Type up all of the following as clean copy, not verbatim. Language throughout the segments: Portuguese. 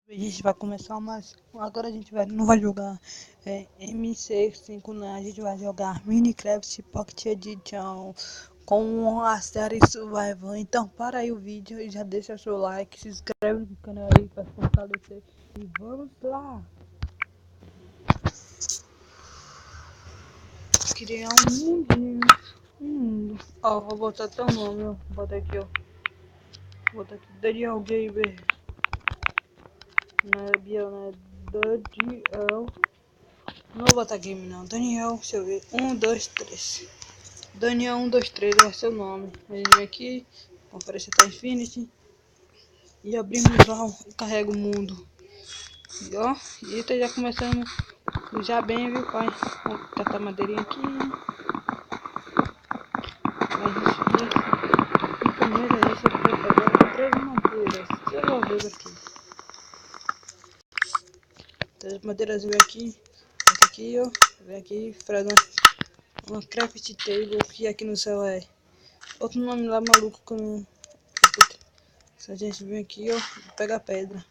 A gente vai começar mais. Agora a gente não vai jogar MC5, não. A gente vai jogar Minecraft Pocket Edition com a série Survival. Então, para aí o vídeo e já deixa seu like, se inscreve no canal aí para fortalecer. E vamos lá! Criar um mundinho. Ó, vou botar teu nome, ó. Bota aqui, ó. Bota aqui Daniel Gamer. Não é Biel, não é Daniel. Não vou botar game não. Daniel, deixa eu ver. 1, 2, 3. Daniel 1, 2, 3 é seu nome. A gente vem aqui, conferência tá Infinity. E abrimos lá, carrega o mundo. E ó, e tá já começando já bem, viu, pai? Vamos catar madeirinha aqui. A gente primeiro a gente vai pegar 3 madeiras. Deixa eu ver aqui. 3 madeiras aqui. Essa aqui, ó. Vem aqui, faz uma craft table, que aqui no céu é outro nome lá maluco que eu não... Se a gente vem aqui, ó, pegar pedra.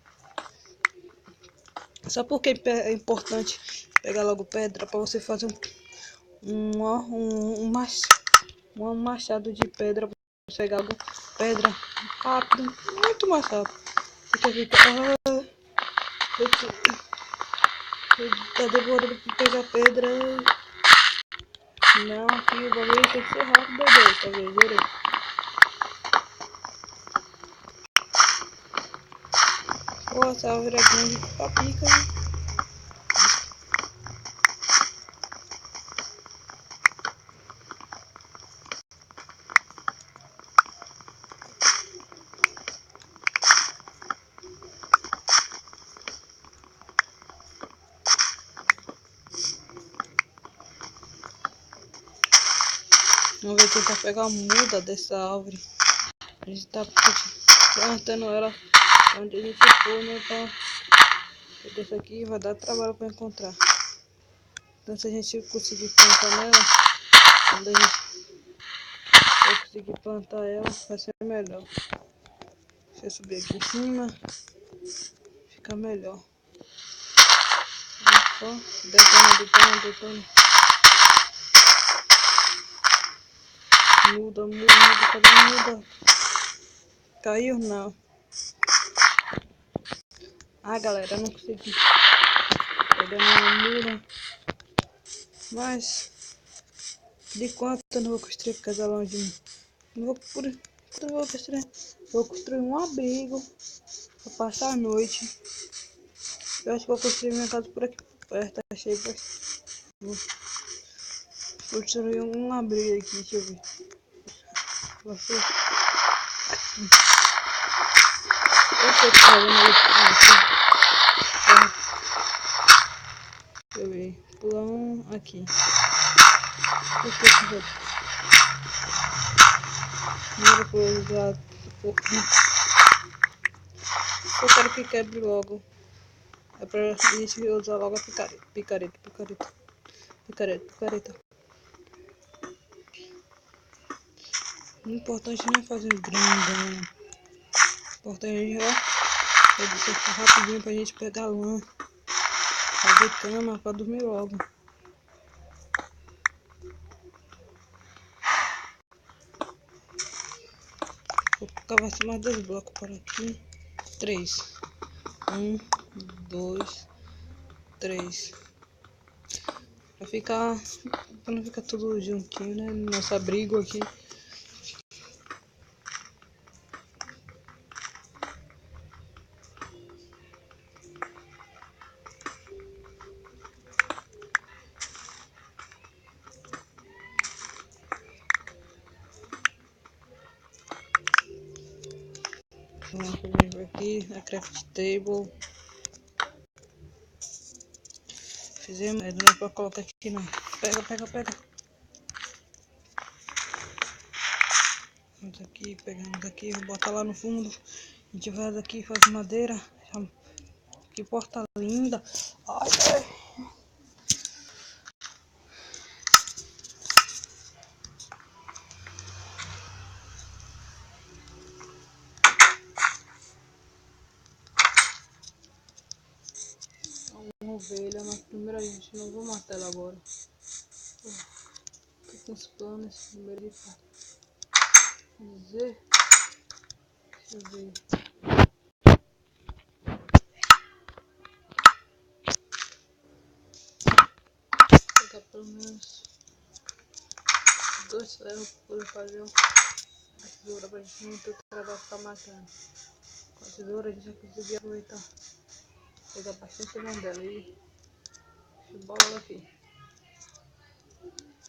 Só porque é importante pegar logo pedra para você fazer um machado de pedra, para você pegar logo pedra rápido, muito mais rápido. Você fica, tá demorando para pegar pedra. Não, aqui o bagulho tem que ser rápido, tá vendo? Pô, essa árvore é grande pra pica, né? Vamos ver tentar pegar a muda dessa árvore. A gente tá plantando ela onde a gente for, né? Porque isso aqui vai dar trabalho para encontrar. Então se a gente conseguir plantar nela, quando a gente for conseguir plantar ela, vai ser melhor. Se eu subir aqui em cima, fica melhor. Só deitando. Muda, cadê a muda? Caiu? Não. Ah, galera, não consegui pegar minha muda. Mas, de quanto eu não vou construir casa longe de mim? Não vou construir. Vou construir um abrigo para passar a noite. Eu acho que vou construir minha casa por aqui perto. Achei. Vou construir um abrigo aqui, deixa eu ver. Eu sei que tá vendo aí. Deixa eu ver. Pular um aqui. Primeira coisa, eu quero que quebre logo. É pra gente usar logo a picareta. O importante não é fazer um grandão. O importante é deixar rapidinho pra gente pegar lã. Fazer cama pra dormir logo. Vou cavar mais 2 blocos por aqui. 3. 1, 2, 3. Pra não ficar tudo juntinho, né? Nosso abrigo aqui. Vamos fazer aqui a craft table. Fizemos, não é pra colocar aqui não. Pega. Pegamos aqui, vou botar lá no fundo. A gente vai daqui, faz madeira. Que porta linda. Ai. ovelha, mas primeiro a gente não vai matar ela agora. Tô com os planos primeiro de fato. Dizer. Deixa eu ver. Vou pegar pelo menos 2 ferros para fazer a tesoura pra gente não ter trabalho pra ficar matando. Com a tesoura a gente vai conseguir aproveitar. Pegar bastante dela e bola ela aqui.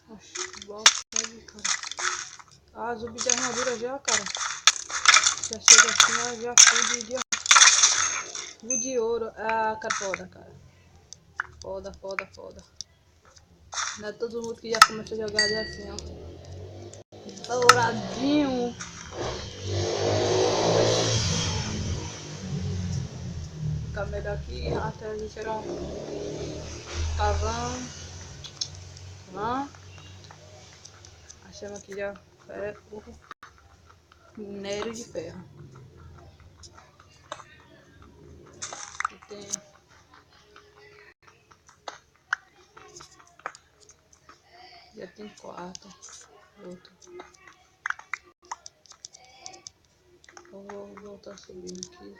Oxi, bola aqui, cara. Ah, zumbi de armadura já, cara. Já chega assim, já fude de ouro. Ah, cara, foda, cara. Foda. Não é todo mundo que já começa a jogar ali assim, ó. Douradinho. Ficar melhor aqui até a gente tirar um cavão. Achamos aqui já o minério de ferro. E tem já tem 4. Outro. Eu vou voltar subindo aqui.